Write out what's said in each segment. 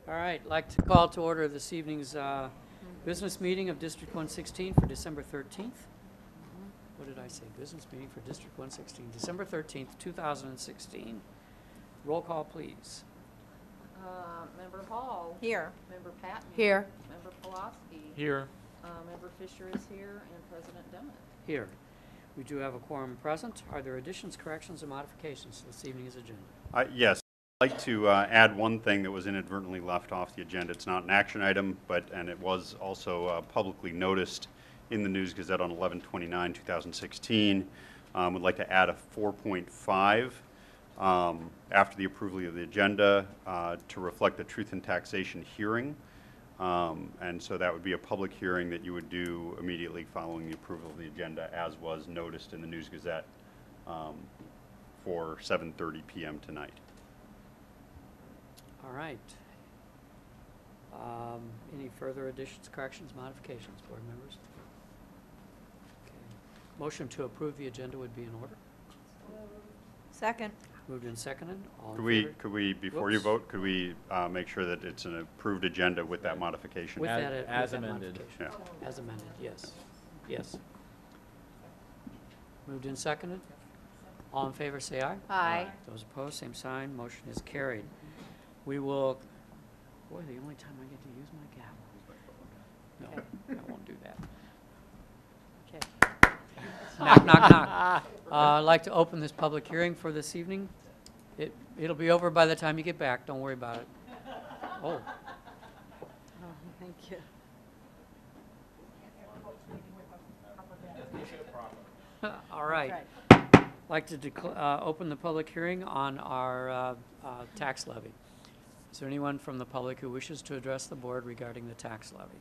All right, I'd like to call to order this evening's business meeting of District 116 for December 13th. What did I say? Business meeting for District 116, December 13th, 2016. Roll call, please. Member Hall. Here. Member Patton. Here. Member Pulaski. Here. Member Fisher is here, and President Demmett. Here. We do have a quorum present. Are there additions, corrections, or modifications to this evening's agenda? Yes. I'd like to add one thing that was inadvertently left off the agenda. It's not an action item, and it was also publicly noticed in the News Gazette on 11/29/2016. Would like to add a 4.5 after the approval of the agenda to reflect the Truth in Taxation hearing. And so that would be a public hearing that you would do immediately following the approval of the agenda, as was noticed in the News Gazette for 7:30 p.m. tonight. All right. Any further additions, corrections, modifications, board members? Okay. Motion to approve the agenda would be in order. Second. Moved and seconded. All in Could we, before you vote, could we make sure that it's an approved agenda with that modification? With that, As with that amended. modification. As amended, yes. Yes. Moved and seconded. All in favor, say aye. Aye. Those opposed, same sign. Motion is carried. We will, boy, the only time I get to use my gavel. No, I won't do that. Okay. Knock, knock, knock. I'd like to open this public hearing for this evening. It'll be over by the time you get back. Don't worry about it. Oh. Oh, thank you. All right. Right. Like to open the public hearing on our tax levy. Is there anyone from the public who wishes to address the board regarding the tax levy?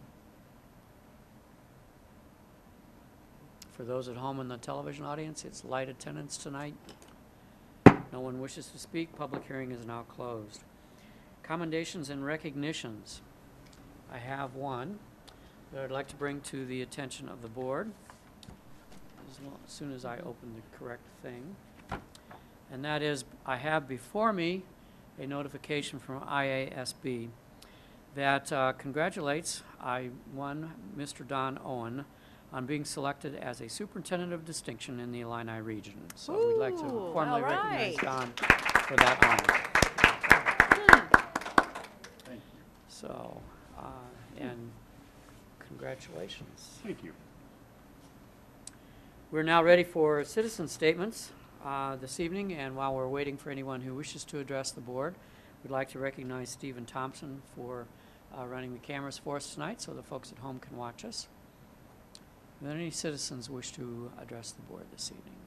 For those at home in the television audience, it's light attendance tonight. No one wishes to speak. Public hearing is now closed. Commendations and recognitions. I have one that I'd like to bring to the attention of the board as soon as I open the correct thing. And that is, I have before me a notification from IASB that congratulates Mr. Don Owen on being selected as a superintendent of distinction in the Illini region. So we'd like to Ooh, formally all recognize right. Don for that honor. Thank you. So, and congratulations. Thank you. We're now ready for citizen statements this evening, and while we're waiting for anyone who wishes to address the board, we'd like to recognize Stephen Thompson for running the cameras for us tonight so the folks at home can watch us. Are there any citizens wish to address the board this evening?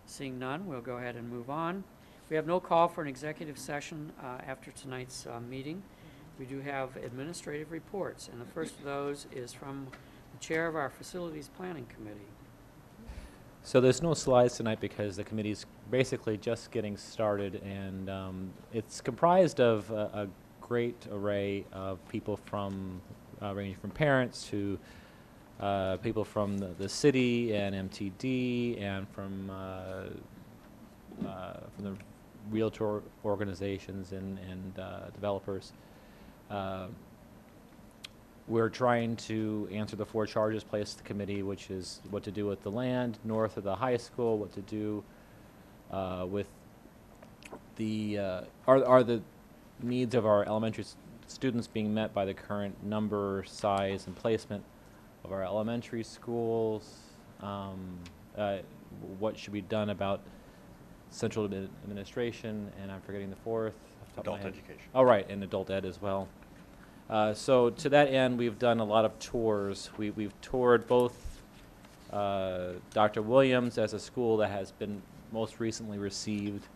Seeing none, we'll go ahead and move on. We have no call for an executive session after tonight's meeting. We do have administrative reports, and the first of those is from the chair of our Facilities Planning Committee. So there's no slides tonight because the committee's basically just getting started, and it's comprised of a great array of people from ranging from parents to people from the city and MTD and from the realtor organizations and developers. We're trying to answer the 4 charges placed to the committee, which is what to do with the land north of the high school, what to do with the are the needs of our elementary students being met by the current number, size, and placement of our elementary schools. What should be done about central administration, and I'm forgetting the 4th. Adult education. Oh, right, and adult ed as well. So to that end, we've done a lot of tours. We've toured both Dr. Williams as a school that has been most recently received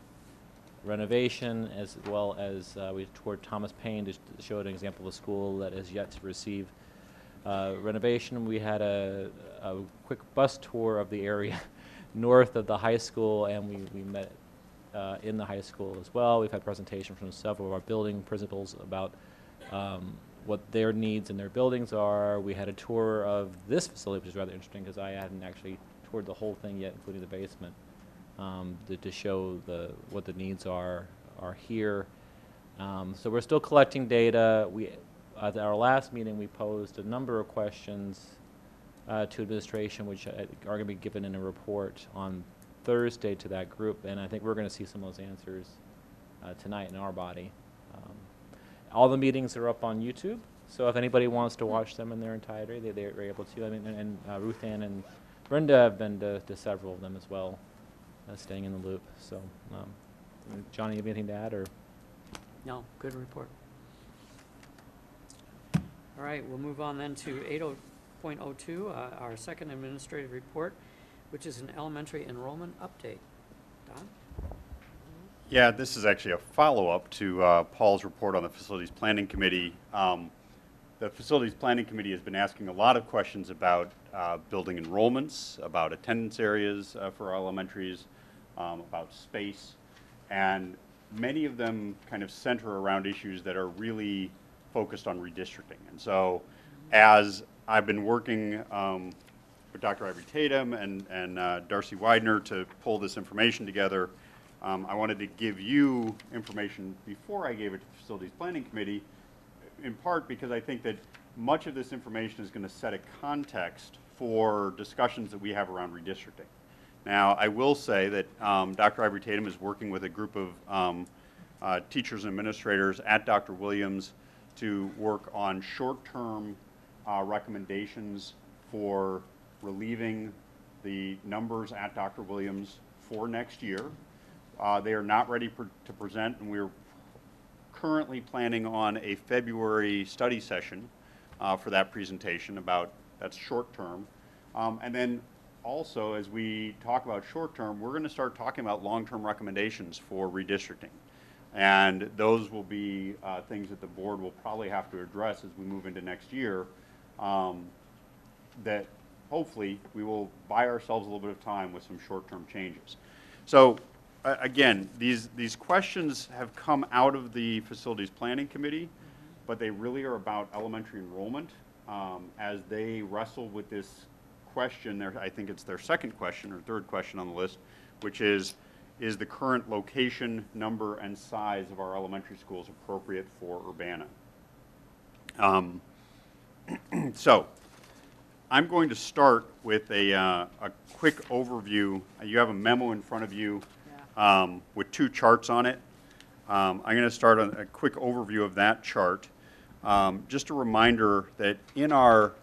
renovation, as well as we toured Thomas Paine to show an example of a school that is yet to receive renovation. We had a quick bus tour of the area north of the high school, and we met in the high school as well. We've had presentation from several of our building principals about what their needs in their buildings are. We had a tour of this facility, which is rather interesting because I hadn't actually toured the whole thing yet, including the basement, to show what the needs are here. So we're still collecting data. At our last meeting, we posed a number of questions to administration, which are going to be given in a report on Thursday to that group, and I think we're going to see some of those answers tonight in our body. All the meetings are up on YouTube, so if anybody wants to watch them in their entirety, they're able to. I mean, and Ruth Ann and Brenda have been to several of them as well, staying in the loop. So, Johnny, you have anything to add, or? No, good report. All right, we'll move on then to 80.02, our second administrative report, which is an elementary enrollment update. Don? Yeah, this is actually a follow-up to Paul's report on the Facilities Planning Committee. The Facilities Planning Committee has been asking a lot of questions about building enrollments, about attendance areas for elementaries, about space, and many of them kind of center around issues that are really focused on redistricting. And so as I've been working with Dr. Ivory Tatum and Darcy Widener to pull this information together, I wanted to give you information before I gave it to the Facilities Planning Committee, in part because I think that much of this information is going to set a context for discussions that we have around redistricting. Now, I will say that Dr. Ivory Tatum is working with a group of teachers and administrators at Dr. Williams to work on short-term recommendations for relieving the numbers at Dr. Williams for next year. They are not ready to present, and we're currently planning on a February study session for that presentation that's short-term. And then also, as we talk about short-term, we're going to start talking about long-term recommendations for redistricting. And those will be things that the board will probably have to address as we move into next year, that hopefully we will buy ourselves a little bit of time with some short-term changes. So again, these questions have come out of the Facilities Planning Committee, but they really are about elementary enrollment as they wrestle with this question. I think it's their second question or third question on the list, which is the current location, number, and size of our elementary schools appropriate for Urbana? So I'm going to start with a quick overview. You have a memo in front of you with two charts on it. I'm going to start on a quick overview of that chart. Just a reminder that in our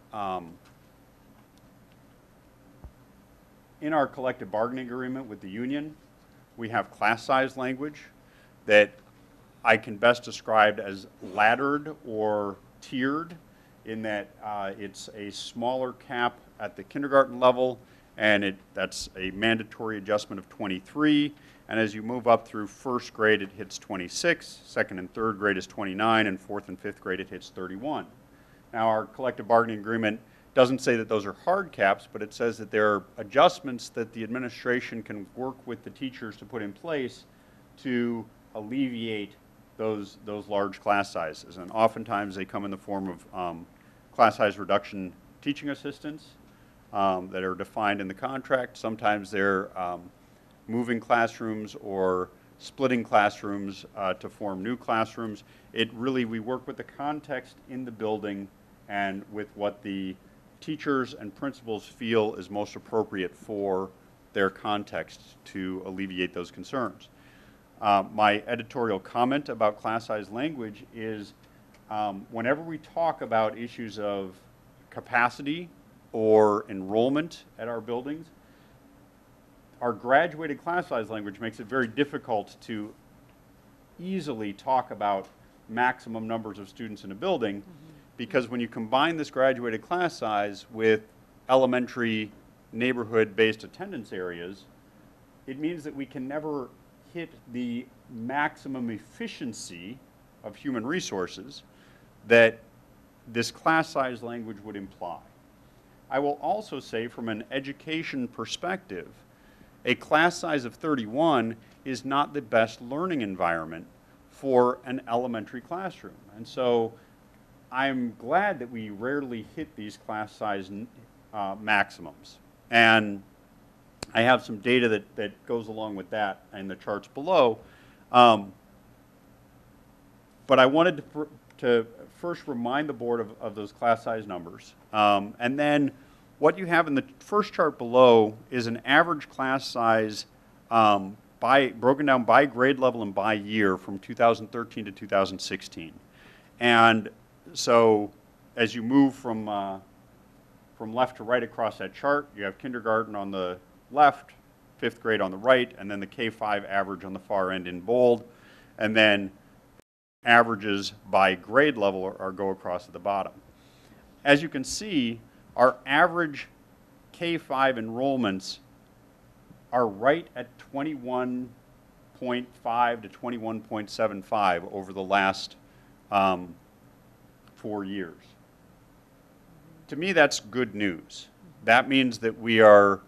collective bargaining agreement with the union, we have class size language that I can best describe as laddered or tiered, in that it's a smaller cap at the kindergarten level, and that's a mandatory adjustment of 23. And as you move up through first grade, it hits 26. Second and third grade is 29, and fourth and fifth grade, it hits 31. Now, our collective bargaining agreement doesn't say that those are hard caps, but it says that there are adjustments that the administration can work with the teachers to put in place to alleviate those large class sizes. And oftentimes they come in the form of class size reduction teaching assistants that are defined in the contract. Sometimes they're moving classrooms or splitting classrooms to form new classrooms. We work with the context in the building and with what the teachers and principals feel is most appropriate for their context to alleviate those concerns. My editorial comment about class size language is whenever we talk about issues of capacity or enrollment at our buildings, our graduated class size language makes it very difficult to easily talk about maximum numbers of students in a building, because when you combine this graduated class size with elementary neighborhood-based attendance areas, it means that we can never hit the maximum efficiency of human resources that this class size language would imply. I will also say, from an education perspective, a class size of 31 is not the best learning environment for an elementary classroom. And so I'm glad that we rarely hit these class size maximums. And I have some data that goes along with that in the charts below. But I wanted to first remind the board of those class size numbers. And then what you have in the first chart below is an average class size broken down by grade level and by year from 2013 to 2016. And so as you move from left to right across that chart, you have kindergarten on the left, 5th grade on the right, and then the K-5 average on the far end in bold. And then averages by grade level go across at the bottom. As you can see, our average K-5 enrollments are right at 21.5 to 21.75 over the last 4 years. To me, that's good news. That means that we are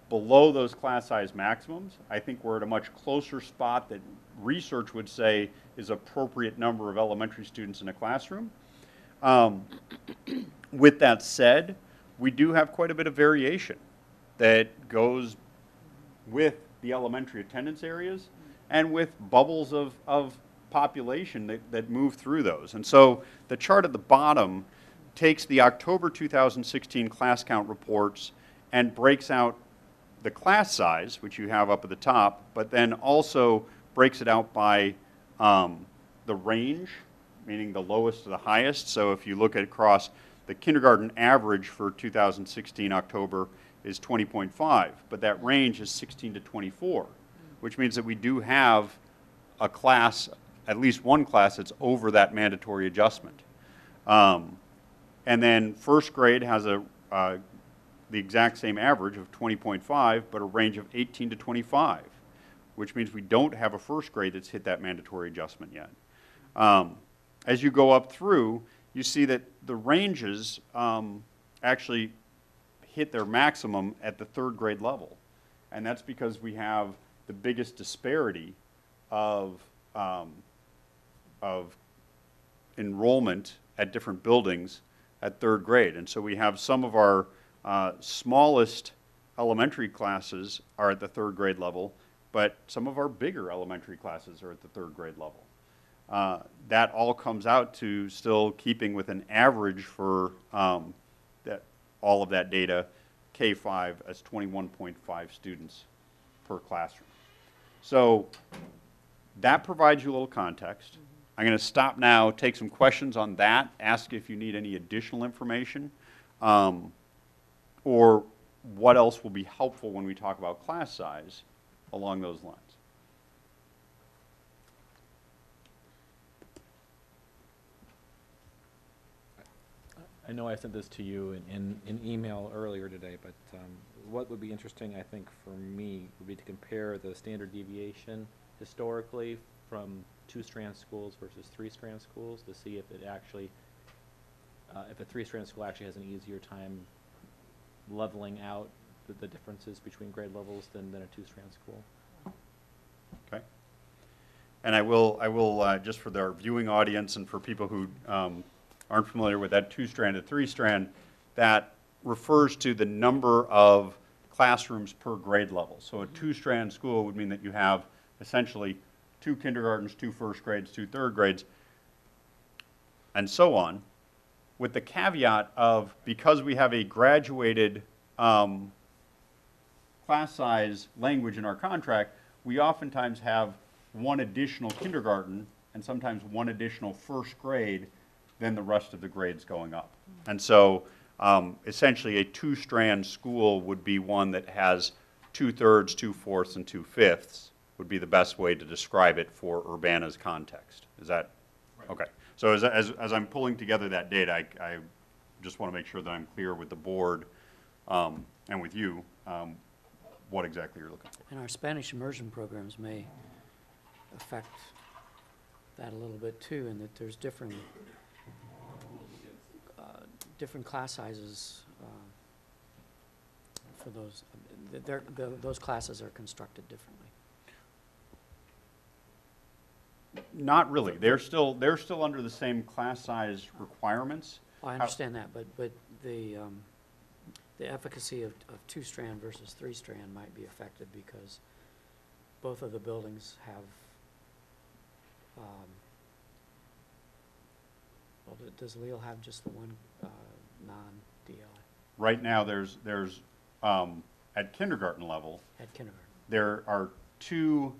below those class size maximums. I think we're at a much closer spot that research would say is appropriate number of elementary students in a classroom. With that said, we do have quite a bit of variation that goes with the elementary attendance areas and with bubbles of population that move through those. And so the chart at the bottom takes the October 2016 class count reports and breaks out the class size, which you have up at the top, but then also breaks it out by the range, meaning the lowest to the highest. So if you look at across the kindergarten average for 2016 October is 20.5, but that range is 16 to 24, which means that we do have a class, at least one class, that's over that mandatory adjustment. And then first grade has the exact same average of 20.5, but a range of 18 to 25, which means we don't have a first grade that's hit that mandatory adjustment yet. As you go up through, you see that the ranges actually hit their maximum at the 3rd grade level. And that's because we have the biggest disparity of enrollment at different buildings at 3rd grade. And so we have some of our smallest elementary classes are at the 3rd grade level, but some of our bigger elementary classes are at the 3rd grade level. That all comes out to still keeping with an average for all of that data, K-5 as 21.5 students per classroom. So that provides you a little context. I'm going to stop now, take some questions on that, ask if you need any additional information, or what else will be helpful when we talk about class size along those lines. I know I sent this to you in email earlier today, but what would be interesting, I think, for me would be to compare the standard deviation historically from 2-strand schools versus 3-strand schools to see if it actually, if a 3-strand school actually has an easier time leveling out the differences between grade levels than a 2-strand school. Okay. And I will just for our viewing audience and for people who aren't familiar with that 2-strand to 3-strand, that refers to the number of classrooms per grade level. So a 2-strand school would mean that you have essentially 2 kindergartens, 2 first grades, 2 third grades, and so on, with the caveat of, because we have a graduated class size language in our contract, we oftentimes have one additional kindergarten and sometimes one additional first grade than the rest of the grades going up. And so essentially a 2-strand school would be one that has 2/3, 2/4, and 2/5 would be the best way to describe it for Urbana's context. Is that right? Okay? So as I'm pulling together that data, I just want to make sure that I'm clear with the board and with you what exactly you're looking for. And our Spanish immersion programs may affect that a little bit too, in that there's different class sizes for those. Those classes are constructed differently. Not really. They're still under the same class size requirements. I understand that, but the efficacy of 2-strand versus 3-strand might be affected because both of the buildings have Well, does Leal have just the one non-DL Right now, there's at kindergarten level, at kindergarten? there are 2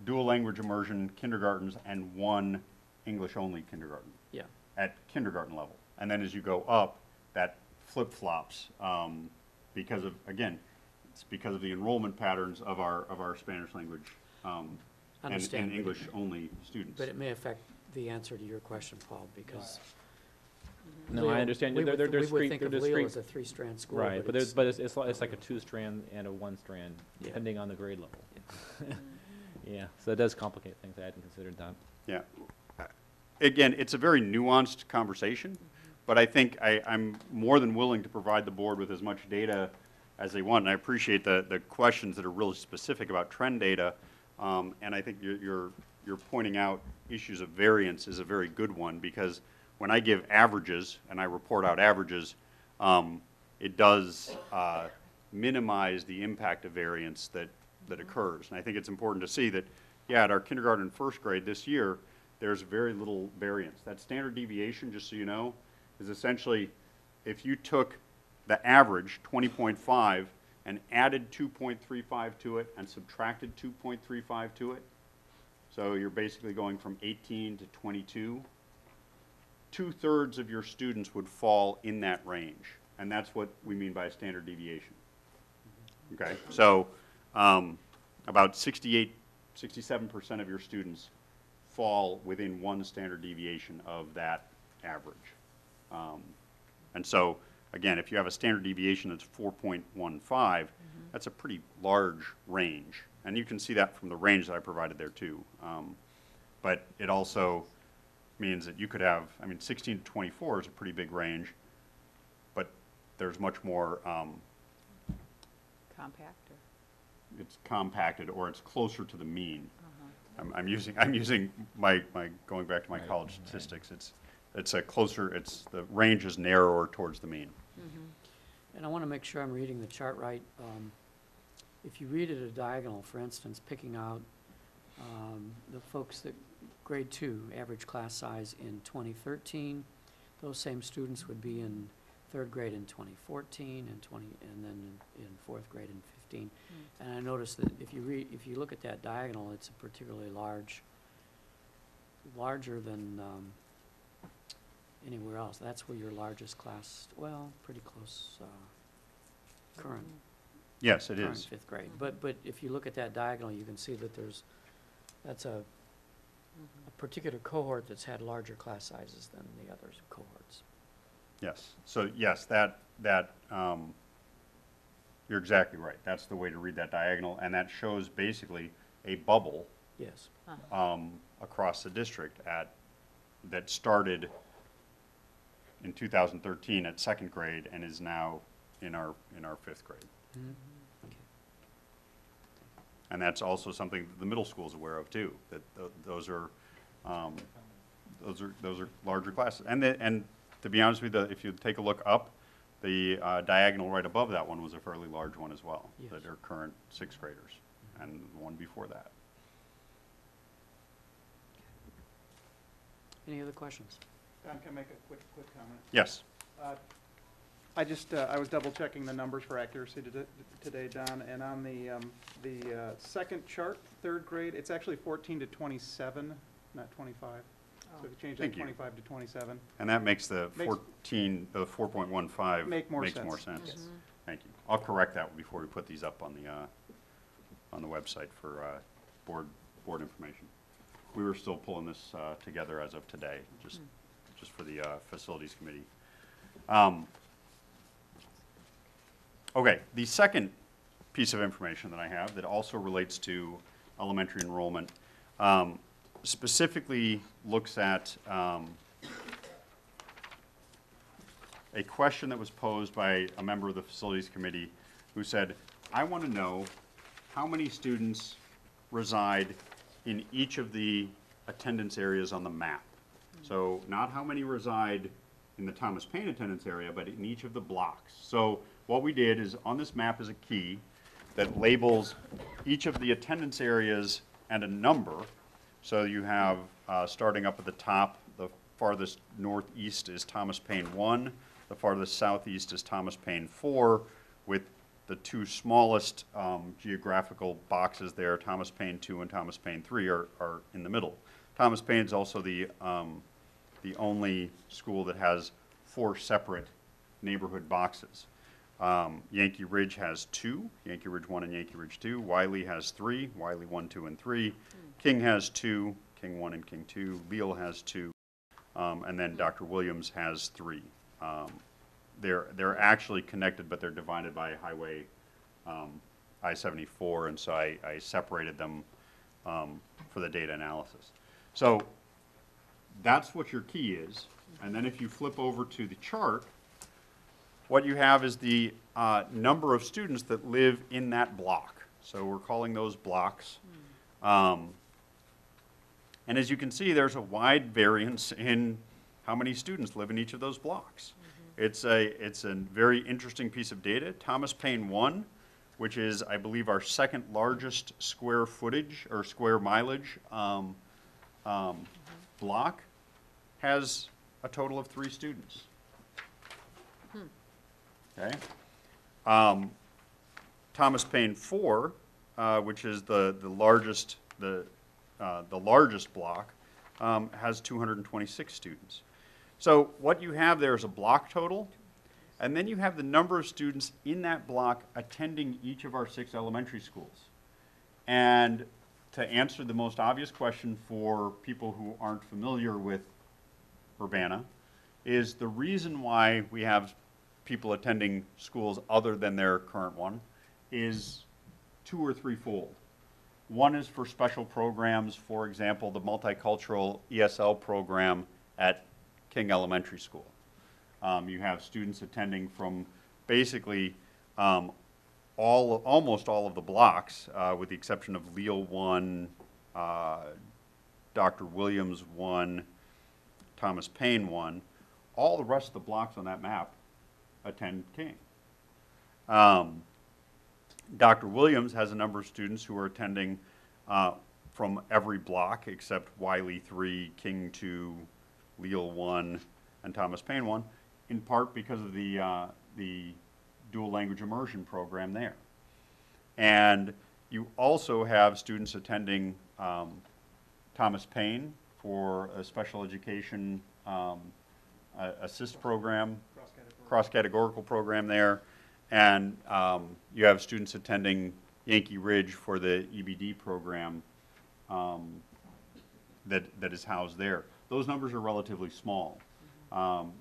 dual language immersion kindergartens and 1 English-only kindergarten Yeah. at kindergarten level. And then as you go up, that flip-flops because of, again, it's because of the enrollment patterns of our Spanish language and Understand, but- English-only students. But it may affect the answer to your question, Paul, because. No, Leal- I understand. We They're would discrete- think they're of Leal discrete. as a 3-strand school. Right, but it's like a 2-strand and a 1-strand, Yeah. depending on the grade level. Yeah, so it does complicate things. I hadn't considered that. Yeah. Again, it's a very nuanced conversation, but I think I'm more than willing to provide the board with as much data as they want. And I appreciate the questions that are really specific about trend data. And I think you're pointing out issues of variance is a very good one, because when I give averages and I report out averages, it does minimize the impact of variance that occurs. And I think it's important to see that, yeah, at our kindergarten and first grade this year, there's very little variance. That standard deviation, just so you know, is essentially if you took the average, 20.5, and added 2.35 to it and subtracted 2.35 to it, so you're basically going from 18 to 22, 2/3 of your students would fall in that range. And that's what we mean by a standard deviation. Okay, so about 67% of your students fall within 1 standard deviation of that average. And so, again, if you have a standard deviation that's 4.15, that's a pretty large range. And you can see that from the range that I provided there too. But it also means that you could have, 16 to 24 is a pretty big range, but there's much more, Compact or? it's compacted, or it's closer to the mean. I'm using my going back to my college statistics. It's a closer. The range is narrower towards the mean. And I want to make sure I'm reading the chart right. If you read it a diagonal, for instance, picking out the folks that grade 2, average class size in 2013, those same students would be in 3rd grade in 2014 and then in 4th grade in 15. And I noticed that if you look at that diagonal, it's a particularly larger than anywhere else. That's where your largest class, well, pretty close, current Yes, it current is. 5th grade. But if you look at that diagonal, you can see that that's a particular cohort that's had larger class sizes than the other cohorts. Yes. So yes, that you're exactly right. That's the way to read that diagonal, and that shows basically a bubble Yes. across the district that started in 2013 at 2nd grade and is now in our 5th grade. Okay. And that's also something that the middle school is aware of too. That those are larger classes. And to be honest with you, if you take a look up, the diagonal right above that one was a fairly large one as well. Yes. That are current 6th graders, and the one before that. Any other questions? Don, can I make a quick comment? Yes. I was double checking the numbers for accuracy today, Don, and on the second chart, 3rd grade, it's actually 14 to 27, not 25. So if you change that Thank you. 25 to 27. And that makes the Makes- 4.15 Make more sense. sense. Thank you. I'll correct that before we put these up on the website for board information. We were still pulling this together as of today, just for the facilities committee. Okay, the second piece of information that I have that also relates to elementary enrollment specifically looks at a question that was posed by a member of the facilities committee who said, I want to know how many students reside in each of the attendance areas on the map. So not how many reside in the Thomas Paine attendance area, but in each of the blocks. So what we did is on this map is a key that labels each of the attendance areas and a number. So you have, starting up at the top, the farthest northeast is Thomas Paine 1. The farthest southeast is Thomas Paine 4, with the two smallest geographical boxes there, Thomas Paine 2 and Thomas Paine 3, are in the middle. Thomas Paine is also the only school that has 4 separate neighborhood boxes. Yankee Ridge has 2, Yankee Ridge 1 and Yankee Ridge 2. Wiley has 3, Wiley 1, 2, and 3. King has 2, King 1 and King 2. Leal has 2, and then Dr. Williams has 3. They're actually connected, but they're divided by Highway I-74, and so I separated them for the data analysis. So that's what your key is, and then if you flip over to the chart, what you have is the number of students that live in that block. So we're calling those blocks. And as you can see, there's a wide variance in how many students live in each of those blocks. It's a very interesting piece of data. Thomas Paine 1, which is, I believe, our second largest square footage or square mileage block, has a total of 3 students. Okay. Thomas Paine 4, which is the largest block, has 226 students. So what you have there is a block total, and then you have the number of students in that block attending each of our 6 elementary schools. And to answer the most obvious question for people who aren't familiar with Urbana, is the reason why we have people attending schools other than their current one is 2 or 3-fold. One is for special programs, for example, the multicultural ESL program at King Elementary School. You have students attending from basically almost all of the blocks, with the exception of Leal 1, Dr. Williams 1, Thomas Paine 1. All the rest of the blocks on that map attend King. Dr. Williams has a number of students who are attending from every block except Wiley 3, King 2, Leal 1, and Thomas Paine 1, in part because of the dual language immersion program there. And you also have students attending Thomas Paine for a special education assist program, cross-categorical program there, and you have students attending Yankee Ridge for the EBD program that is housed there. Those numbers are relatively small.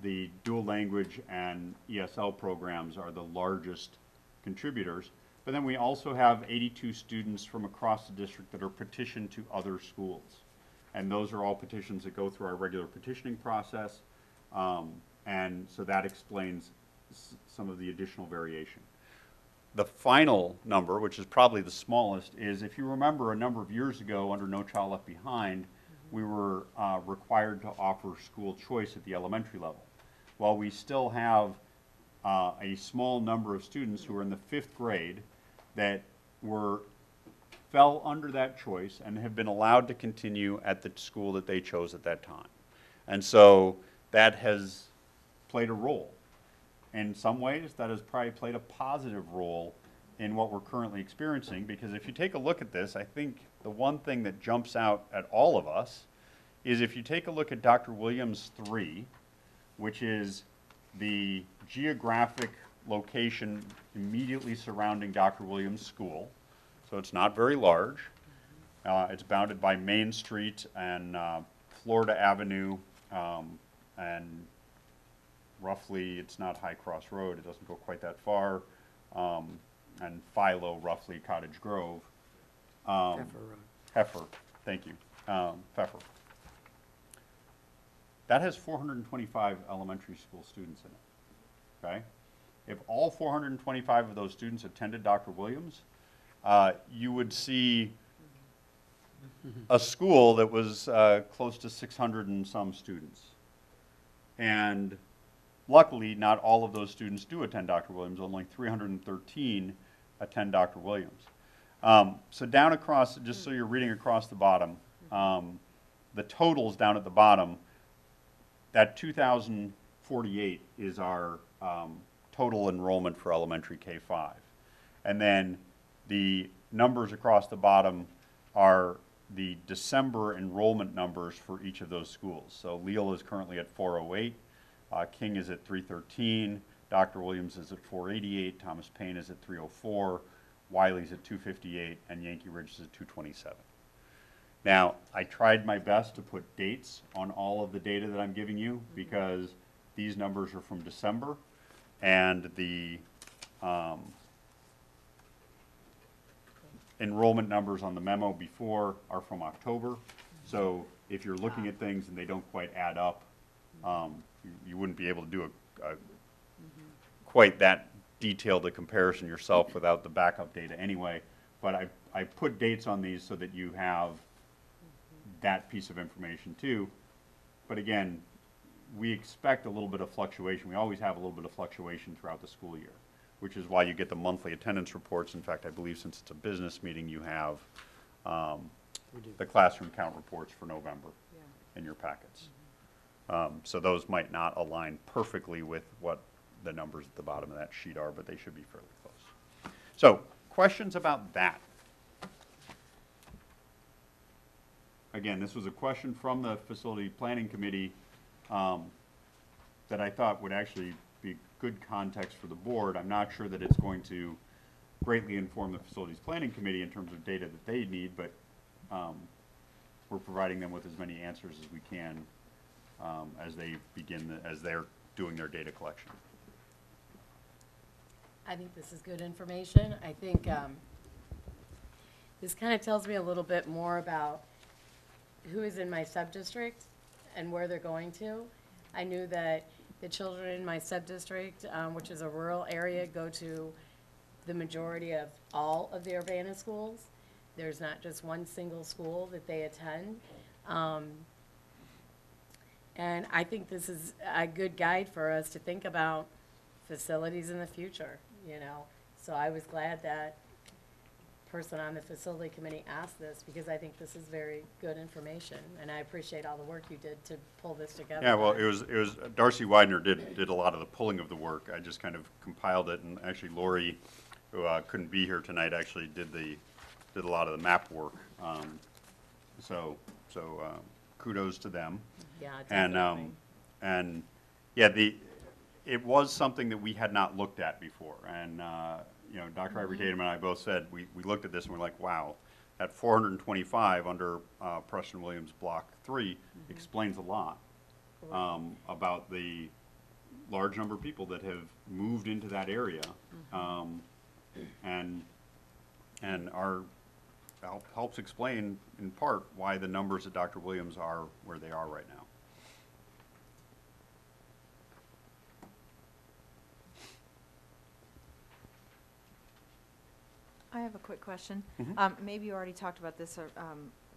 The dual language and ESL programs are the largest contributors, but then we also have 82 students from across the district that are petitioned to other schools. And those are all petitions that go through our regular petitioning process, and so that explains some of the additional variation. The final number, which is probably the smallest, is if you remember a number of years ago under No Child Left Behind, we were required to offer school choice at the elementary level. While we still have a small number of students who are in the 5th grade that fell under that choice and have been allowed to continue at the school that they chose at that time. And so that has played a role. In some ways, that has probably played a positive role in what we're currently experiencing, because if you take a look at this, I think the one thing that jumps out at all of us is if you take a look at Dr. Williams 3, which is the geographic location immediately surrounding Dr. Williams School. So it's not very large. It's bounded by Main Street and Florida Avenue, and roughly, it's not High Cross Road, it doesn't go quite that far, and Philo, roughly Cottage Grove. Pfeffer Road. Heifer, thank you, Pfeffer. That has 425 elementary school students in it, okay? If all 425 of those students attended Dr. Williams, you would see a school that was close to 600 and some students. And luckily, not all of those students do attend Dr. Williams. Only 313 attend Dr. Williams. So down across, just so you're reading across the bottom, the totals down at the bottom, that 2,048 is our total enrollment for elementary K-5. And then the numbers across the bottom are the December enrollment numbers for each of those schools. So Leal is currently at 408, King is at 313, Dr. Williams is at 488, Thomas Paine is at 304, Wiley's at 258, and Yankee Ridge is at 227. Now, I tried my best to put dates on all of the data that I'm giving you because these numbers are from December, and the enrollment numbers on the memo before are from October. So if you're looking at things and they don't quite add up, you wouldn't be able to do a quite that detailed a comparison yourself without the backup data anyway. But I put dates on these so that you have that piece of information too. But again, we expect a little bit of fluctuation. We always have a little bit of fluctuation throughout the school year, which is why you get the monthly attendance reports. In fact, I believe since it's a business meeting, you have the classroom count reports for November in your packets. So those might not align perfectly with what the numbers at the bottom of that sheet are, but they should be fairly close. So questions about that? Again, this was a question from the Facility Planning Committee that I thought would actually be good context for the board. I'm not sure that it's going to greatly inform the Facilities Planning Committee in terms of data that they need, but we're providing them with as many answers as we can as they begin, as they're doing their data collection. I think this is good information. I think this kind of tells me a little bit more about who is in my sub-district and where they're going to. I knew that the children in my sub-district, which is a rural area, go to the majority of all of the Urbana schools. There's not just one single school that they attend. And I think this is a good guide for us to think about facilities in the future, you know. So I was glad that person on the facility committee asked this, because I think this is very good information, and I appreciate all the work you did to pull this together. Yeah, well, it was Darcy Widener did a lot of the pulling of the work. I just kind of compiled it, and actually Lori, who couldn't be here tonight, actually did a lot of the map work. So kudos to them. Yeah, definitely. And yeah, it was something that we had not looked at before, and you know, Dr. Ivory Tatum and I both said we looked at this and we're like, wow, at 425 under Preston Williams Block 3 explains a lot about the large number of people that have moved into that area, and helps explain in part why the numbers at Dr. Williams are where they are right now. I have a quick question. Maybe you already talked about this, or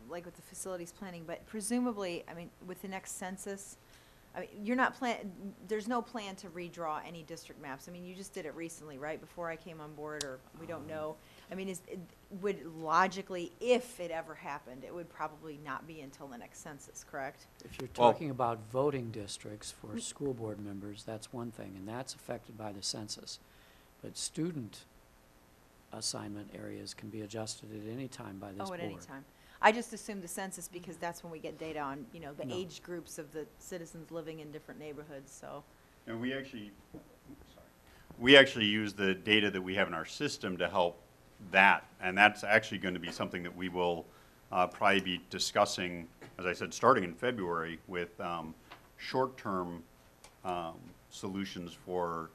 like with the facilities planning, but presumably, I mean, with the next census, I mean, you're not there's no plan to redraw any district maps. I mean, you just did it recently, right, before I came on board, or we don't know. I mean, would logically, if it ever happened, it would probably not be until the next census, correct? If you're talking about voting districts for school board members, that's one thing, and that's affected by the census. But student assignment areas can be adjusted at any time by this board. Oh, at any time. I just assumed the census because that's when we get data on, you know, the No. age groups of the citizens living in different neighborhoods, so. And we actually use the data that we have in our system to help that, and that's actually going to be something that we will probably be discussing, as I said, starting in February with short-term solutions for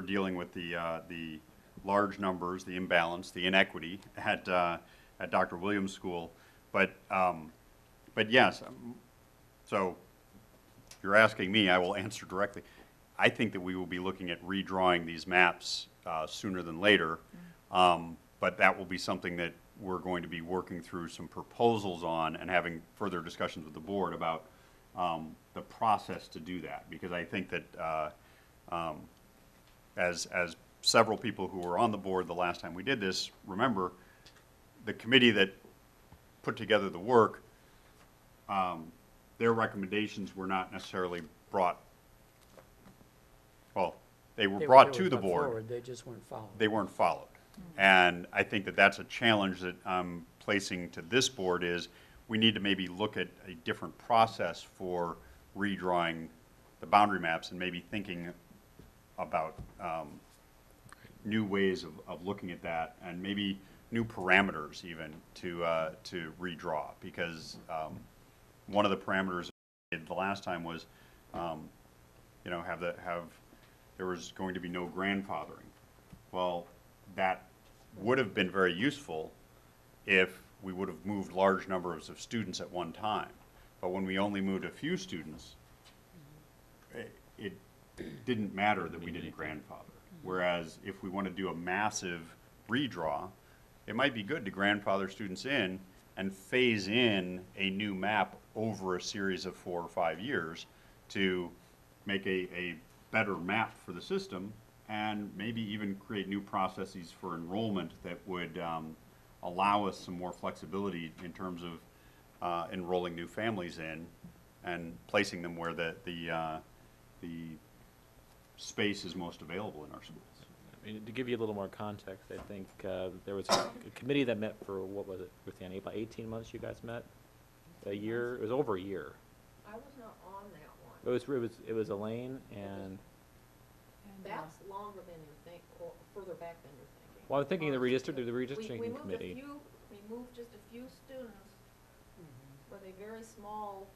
dealing with the large numbers, the imbalance, the inequity at Dr. Williams School. But yes, so if you're asking me, I will answer directly. I think that we will be looking at redrawing these maps sooner than later, but that will be something that we're going to be working through some proposals on and having further discussions with the board about the process to do that, because I think that as several people who were on the board the last time we did this remember, the committee that put together the work their recommendations were not necessarily brought, well, they were brought to the board. Forward, they just weren't followed. They weren't followed. And I think that that's a challenge that I'm placing to this board is we need to maybe look at a different process for redrawing the boundary maps and maybe thinking about new ways of looking at that and maybe new parameters even to redraw. Because one of the parameters the last time was, you know, there was going to be no grandfathering. Well, that would have been very useful if we would have moved large numbers of students at one time. But when we only moved a few students, it didn't matter that we didn't grandfather. Whereas if we want to do a massive redraw, it might be good to grandfather students in and phase in a new map over a series of 4 or 5 years to make a better map for the system, and maybe even create new processes for enrollment that would allow us some more flexibility in terms of enrolling new families in and placing them where the space is most available in our schools. I mean, to give you a little more context, I think there was a committee that met for, what was it, Christiane, about 18 months you guys met? A year? It was over a year. I was not on that one. It was Elaine and, That's longer than you think, or further back than you're thinking. well, I'm thinking the Honestly. redistricting We moved committee. we moved just a few students with a very small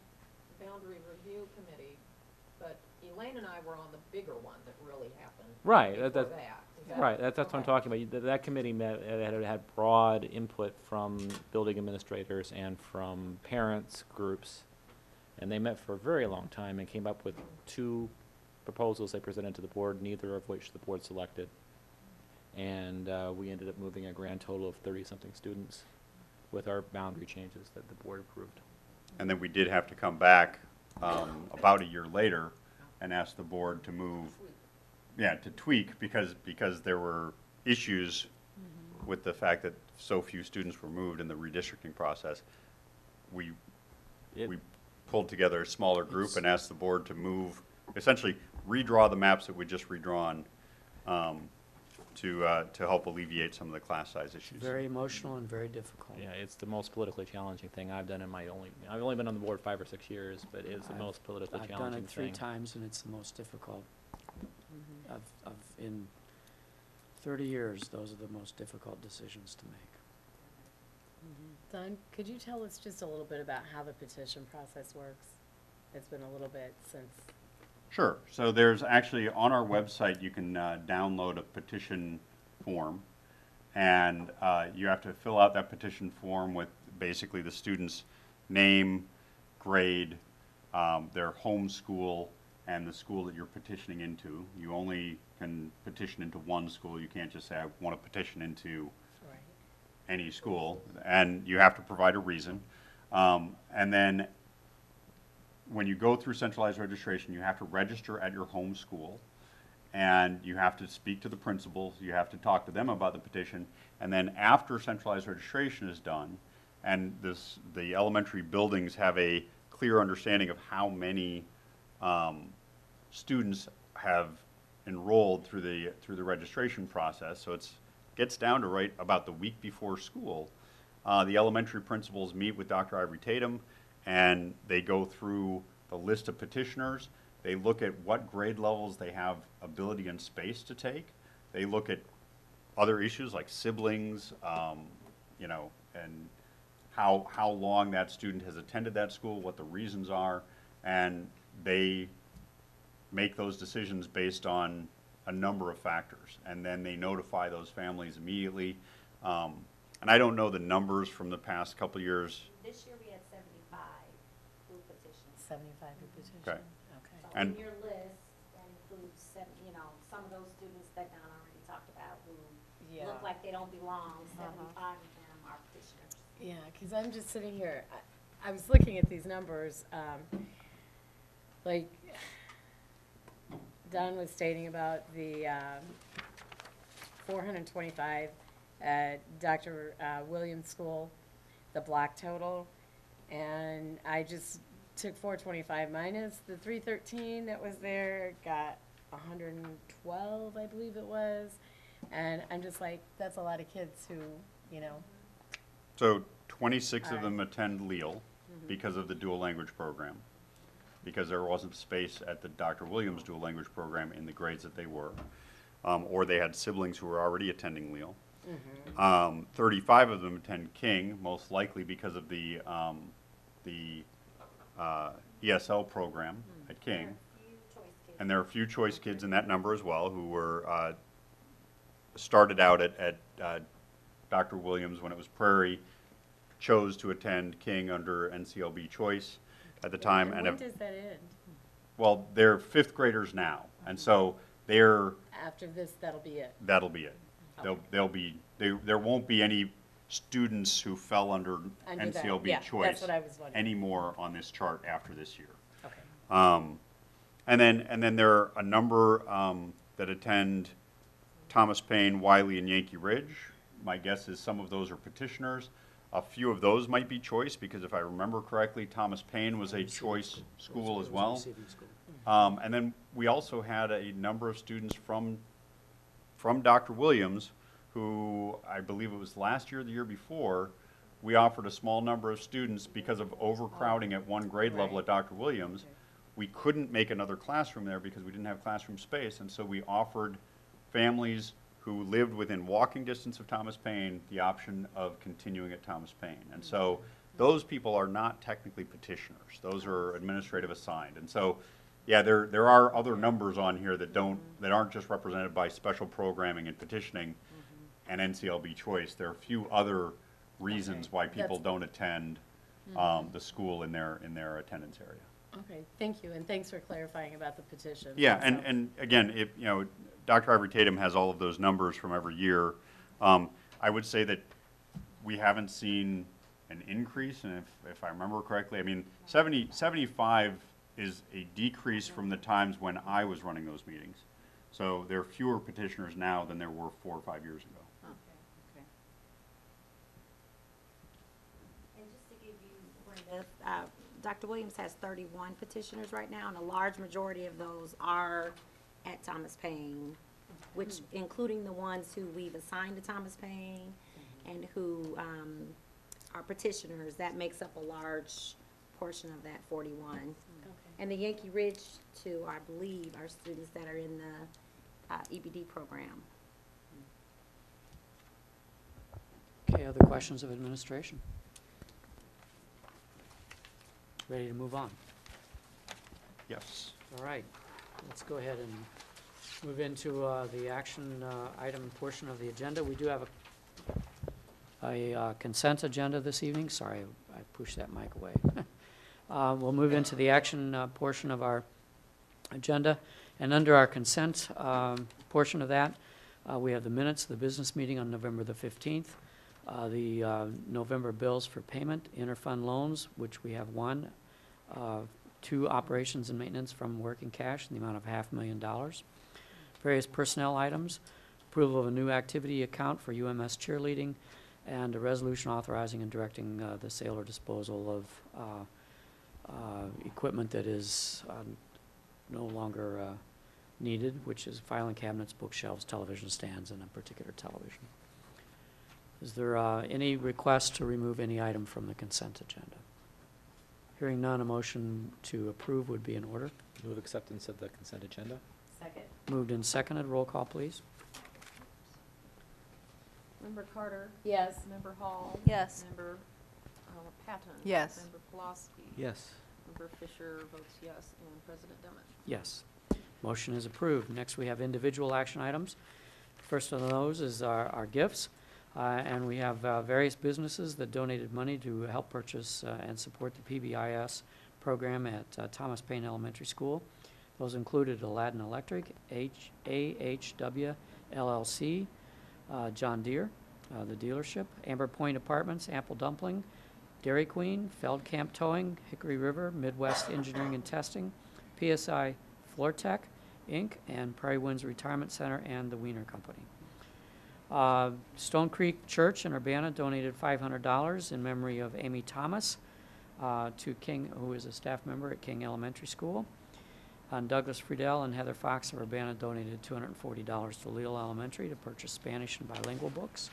boundary review committee, but Elaine and I were on the bigger one that really happened. Right, before that's, that. Is that- right, that's what I'm okay. talking about. That committee met, had broad input from building administrators and from parents groups. And they met for a very long time and came up with 2 proposals they presented to the board, neither of which the board selected. And we ended up moving a grand total of 30-something students with our boundary changes that the board approved. And then we did have to come back about a year later and ask the board to move, to tweak, because there were issues with the fact that so few students were moved in the redistricting process. We pulled together a smaller group and asked the board to move, essentially redraw the maps that we just redrawn to help alleviate some of the class size issues. Very emotional and very difficult. Yeah, it's the most politically challenging thing I've done in I've only been on the board 5 or 6 years, but it's the most politically I've done challenging it 3 thing. times, and it's the most difficult. In 30 years, those are the most difficult decisions to make. Don, could you tell us just a little bit about how the petition process works? It's been a little bit since. Sure. So there's actually, on our website, you can download a petition form, and you have to fill out that petition form with basically the student's name, grade, their home school, and the school that you're petitioning into. You only can petition into one school. You can't just say, I want to petition into Right. any school, and you have to provide a reason. And then when you go through centralized registration, you have to register at your home school, and you have to speak to the principals, you have to talk to them about the petition, and then after centralized registration is done, and the elementary buildings have a clear understanding of how many students have enrolled through the registration process, so it gets down to right about the week before school. The elementary principals meet with Dr. Ivory Tatum, and they go through the list of petitioners. They look at what grade levels they have ability and space to take. They look at other issues like siblings, and how long that student has attended that school, what the reasons are, and they make those decisions based on a number of factors. And then they notify those families immediately. And I don't know the numbers from the past couple years. This year we had 75 group petitions. 75 group petition? Okay. Okay. So And- in your list, that includes some of those students that Don already talked about who Yeah. look like they don't belong. 75 of them are petitioners. Yeah, because I'm just sitting here, I was looking at these numbers, like Don was stating about the 425 at Dr. Williams School, the block total, and I just took 425 minus the 313 that was there, got 112, I believe it was. And I'm just like, that's a lot of kids who, you know, So 26 of Alright. them attend Leal because of the dual language program, because there wasn't space at the Dr. Williams dual language program in the grades that they were, or they had siblings who were already attending Leal. 35 of them attend King, most likely because of the ESL program at King. Few choice kids. And there are a few choice kids in that number as well who were started out at Dr. Williams when it was Prairie, chose to attend King under NCLB choice at the time. and And when have, does that end? well, they're fifth graders now, and so they're, After this, that'll be it. that'll be it. There won't be any students who fell under Under that, NCLB yeah, choice that's what I was wondering. anymore on this chart after this year. Okay. And then there are a number that attend Thomas Paine, Wiley, and Yankee Ridge. My guess is some of those are petitioners. A few of those might be choice, because if I remember correctly, Thomas Paine was a choice school as well. And then we also had a number of students from Dr. Williams, who I believe it was last year or the year before, we offered a small number of students because of overcrowding at one grade level Right. at Dr. Williams. We couldn't make another classroom there because we didn't have classroom space, and so we offered families who lived within walking distance of Thomas Paine the option of continuing at Thomas Paine. And so those people are not technically petitioners. Those are administrative assigned. And so, yeah, there are other numbers on here that aren't just represented by special programming and petitioning and NCLB choice. There are a few other reasons Okay. why people That's- don't attend the school in their attendance area. Okay, thank you, and thanks for clarifying about the petition. Yeah, So- and again, if, you know, Dr. Ivory Tatum has all of those numbers from every year. I would say that we haven't seen an increase, and if I remember correctly, I mean, 75 is a decrease from the times when I was running those meetings. So there are fewer petitioners now than there were 4 or 5 years ago. Okay. And just to give you, Brenda, Dr. Williams has 31 petitioners right now, and a large majority of those are at Thomas Paine, which, including the ones who we've assigned to Thomas Paine and who are petitioners, that makes up a large portion of that 41. Okay. And the Yankee Ridge, too, I believe, are students that are in the EBD program. Okay, other questions of administration? Ready to move on? Yes. All right, let's go ahead and move into the action item portion of the agenda. We do have a consent agenda this evening. Sorry, I pushed that mic away. We'll move into the action portion of our agenda. And under our consent portion of that, we have the minutes of the business meeting on November the 15th, the November bills for payment, interfund loans, which we have one, 2 operations and maintenance from working cash in the amount of $500,000. Various personnel items, approval of a new activity account for UMS cheerleading, and a resolution authorizing and directing the sale or disposal of equipment that is no longer needed, which is filing cabinets, bookshelves, television stands, and a particular television. Is there any request to remove any item from the consent agenda? Hearing none, a motion to approve would be in order. Move acceptance of the consent agenda? Second. Moved and seconded. Roll call, please. Member Carter? Yes. Member Hall? Yes. Member Patton? Yes. Member Pulaski? Yes. Member Fisher votes yes, and President Demmett. Yes. Motion is approved. Next, we have individual action items. First of those is our gifts. And we have various businesses that donated money to help purchase and support the PBIS program at Thomas Paine Elementary School. Those included Aladdin Electric, AHW LLC, John Deere, the dealership, Amber Point Apartments, Ample Dumpling, Dairy Queen, Feldkamp Towing, Hickory River, Midwest Engineering and Testing, PSI Floor Tech, Inc., and Prairie Winds Retirement Center, and the Wiener Company. Stone Creek Church in Urbana donated $500 in memory of Amy Thomas. to King, who is a staff member at King Elementary School. And Douglas Friedel and Heather Fox of Urbana donated $240 to Leal Elementary to purchase Spanish and bilingual books.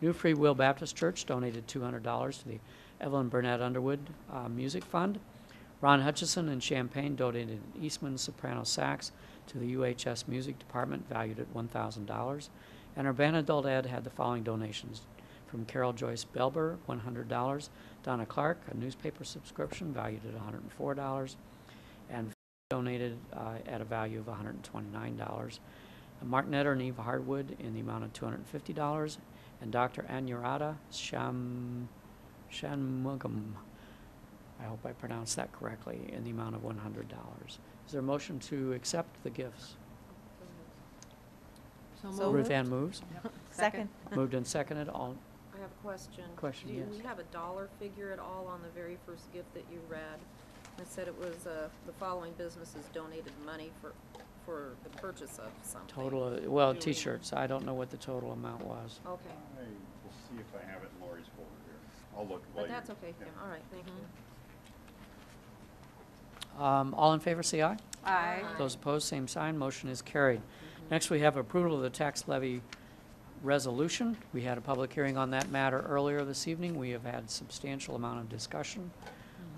New Free Will Baptist Church donated $200 to the Evelyn Burnett Underwood Music Fund. Ron Hutchison in Champaign donated an Eastman soprano sax to the UHS Music Department, valued at $1,000. And Urbana Adult Ed had the following donations: from Carol Joyce Belber, $100. Donna Clark, a newspaper subscription valued at $104. And donated at a value of $129. Mark Netter and Eva Hardwood in the amount of $250. And Dr. Anurada Shanmugam, I hope I pronounced that correctly, in the amount of $100. Is there a motion to accept the gifts? So Ruth Ann moves. Second. Moved and seconded. All I have a question. Question, Do yes. we have a dollar figure at all on the very first gift that you read? It said it was, the following businesses donated money for the purchase of something. total, well, Do we- T-shirts. I don't know what the total amount was. Okay, I will see if I have it in Lori's folder here. I'll look. while but you- that's okay, yeah. yeah, all right, thank you. All in favor, say aye. Aye. Those opposed, same sign. Motion is carried. Next, we have approval of the tax levy resolution. We had a public hearing on that matter earlier this evening. We have had substantial amount of discussion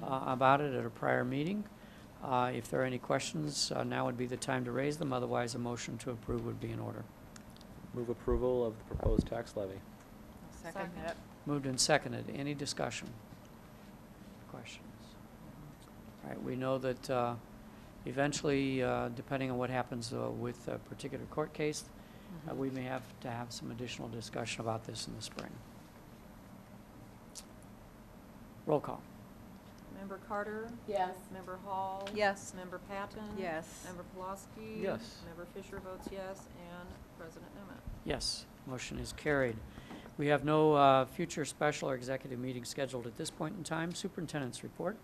about it at a prior meeting. If there are any questions, now would be the time to raise them. Otherwise, a motion to approve would be in order. Move approval of the proposed tax levy. Second. Moved and seconded. Any discussion? Questions? All right, we know that eventually, depending on what happens with a particular court case, we may have to have some additional discussion about this in the spring. Roll call. Member Carter? Yes. Member Hall? Yes. Member Patton? Yes. Member Pulaski? Yes. Member Fisher votes yes, and President Nemeth. Yes, motion is carried. We have no future special or executive meetings scheduled at this point in time. Superintendent's report.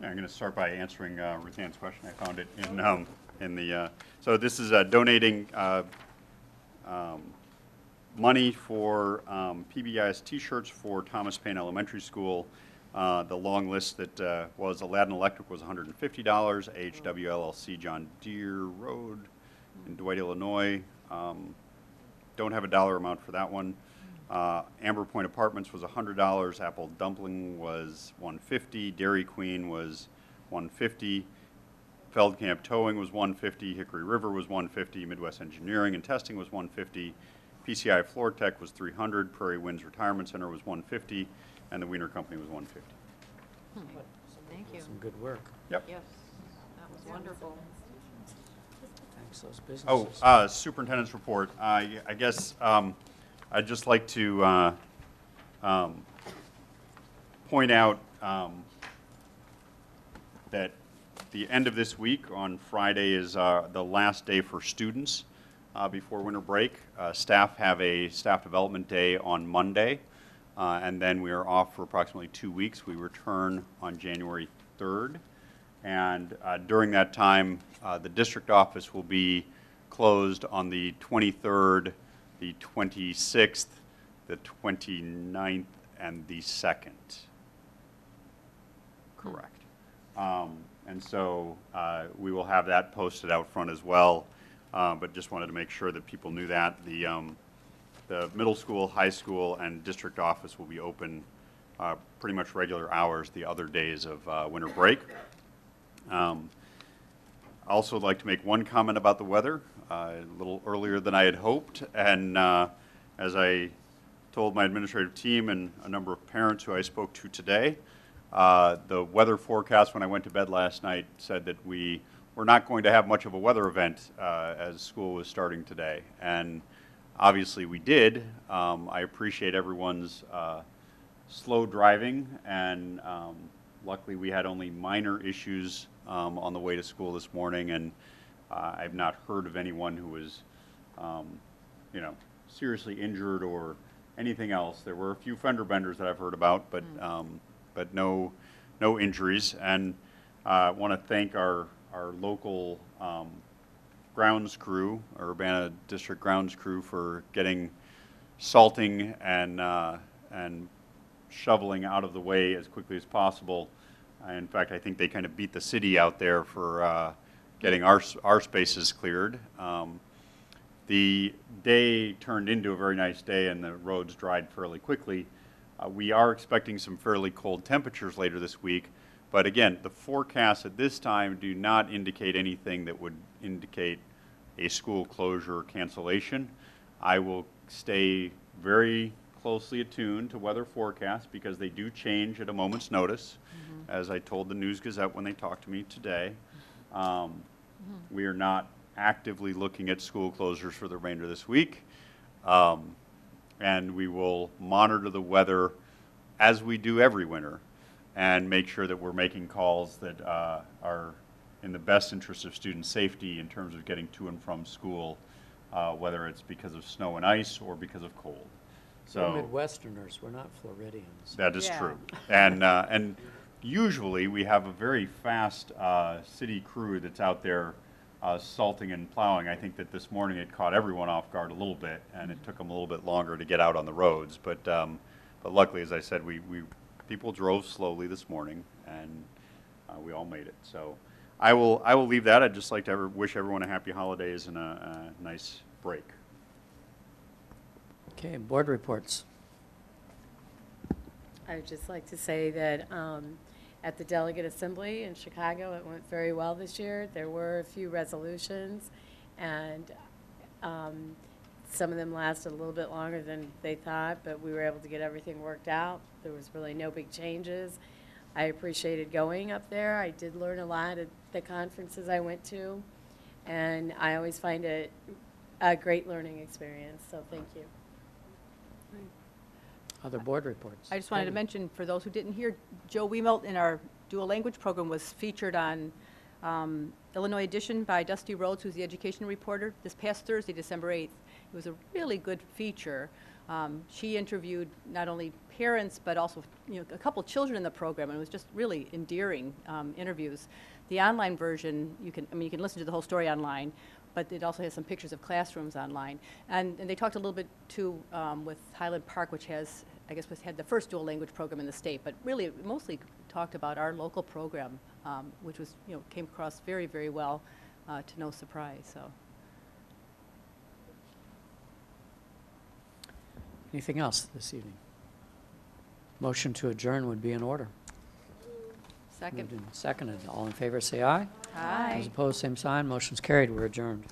Yeah, I'm going to start by answering Ruth Ann's question. I found it in the, so this is donating money for PBI's T-shirts for Thomas Paine Elementary School. The long list that was Aladdin Electric was $150, AHW LLC John Deere Road in Dwight, Illinois. Don't have a dollar amount for that one. Amber Point Apartments was $100. Apple Dumpling was $150. Dairy Queen was $150. Feldkamp Towing was $150. Hickory River was $150. Midwest Engineering and Testing was $150. PCI Floor Tech was $300. Prairie Winds Retirement Center was $150. And the Wiener Company was $150. Thank you. Some good work. Yep. Yes, that was wonderful. Thanks, those businesses. Oh, superintendent's report. I guess I'd just like to point out that the end of this week on Friday is the last day for students before winter break. Staff have a staff development day on Monday, and then we are off for approximately 2 weeks. We return on January 3rd. And during that time, the district office will be closed on the 23rd, the 26th, the 29th, and the 2nd. Correct. And so we will have that posted out front as well, but just wanted to make sure that people knew that. The middle school, high school, and district office will be open pretty much regular hours the other days of winter break. I also would like to make one comment about the weather, a little earlier than I had hoped, and as I told my administrative team and a number of parents who I spoke to today, the weather forecast when I went to bed last night said that we were not going to have much of a weather event as school was starting today, and obviously we did. I appreciate everyone's slow driving, and luckily we had only minor issues on the way to school this morning, and I've not heard of anyone who was, seriously injured or anything else. There were a few fender benders that I've heard about, but no injuries. And I want to thank our local grounds crew, our Urbana District grounds crew, for getting salting and shoveling out of the way as quickly as possible. In fact, I think they kind of beat the city out there for getting our spaces cleared. The day turned into a very nice day and the roads dried fairly quickly. We are expecting some fairly cold temperatures later this week, but again, the forecasts at this time do not indicate anything that would indicate a school closure or cancellation. I will stay very closely attuned to weather forecasts because they do change at a moment's notice, as I told the News Gazette when they talked to me today. We are not actively looking at school closures for the remainder of this week. And we will monitor the weather as we do every winter and make sure that we're making calls that are in the best interest of student safety in terms of getting to and from school, whether it's because of snow and ice or because of cold. So We're Midwesterners, we're not Floridians. that is Yeah. true. And usually we have a very fast city crew that's out there salting and plowing. I think that this morning it caught everyone off guard a little bit, and it took them a little bit longer to get out on the roads. But luckily, as I said, people drove slowly this morning, and we all made it. So I will leave that. I'd just like to wish everyone a happy holidays and a nice break. Okay, board reports. I would just like to say that at the Delegate Assembly in Chicago, it went very well this year. There were a few resolutions, and some of them lasted a little bit longer than they thought, but we were able to get everything worked out. There was really no big changes. I appreciated going up there. I did learn a lot at the conferences I went to, and I always find it a great learning experience, so thank you. Other board reports. I just wanted to Peggy. mention, for those who didn't hear, Joe Wiemelt in our dual language program was featured on Illinois Edition by Dusty Rhodes, who's the education reporter, this past Thursday, December 8th. It was a really good feature. She interviewed not only parents, but also a couple children in the program, and it was just really endearing interviews. The online version, you can listen to the whole story online, but it also has some pictures of classrooms online. And they talked a little bit, too, with Highland Park, which has, I guess, had the first dual language program in the state, but really it mostly talked about our local program, which was, came across very, very well, to no surprise, so. Anything else this evening? Motion to adjourn would be in order. Second. Moved and seconded. All in favor, say aye. Aye. Those opposed, same sign. Motion's carried. We're adjourned.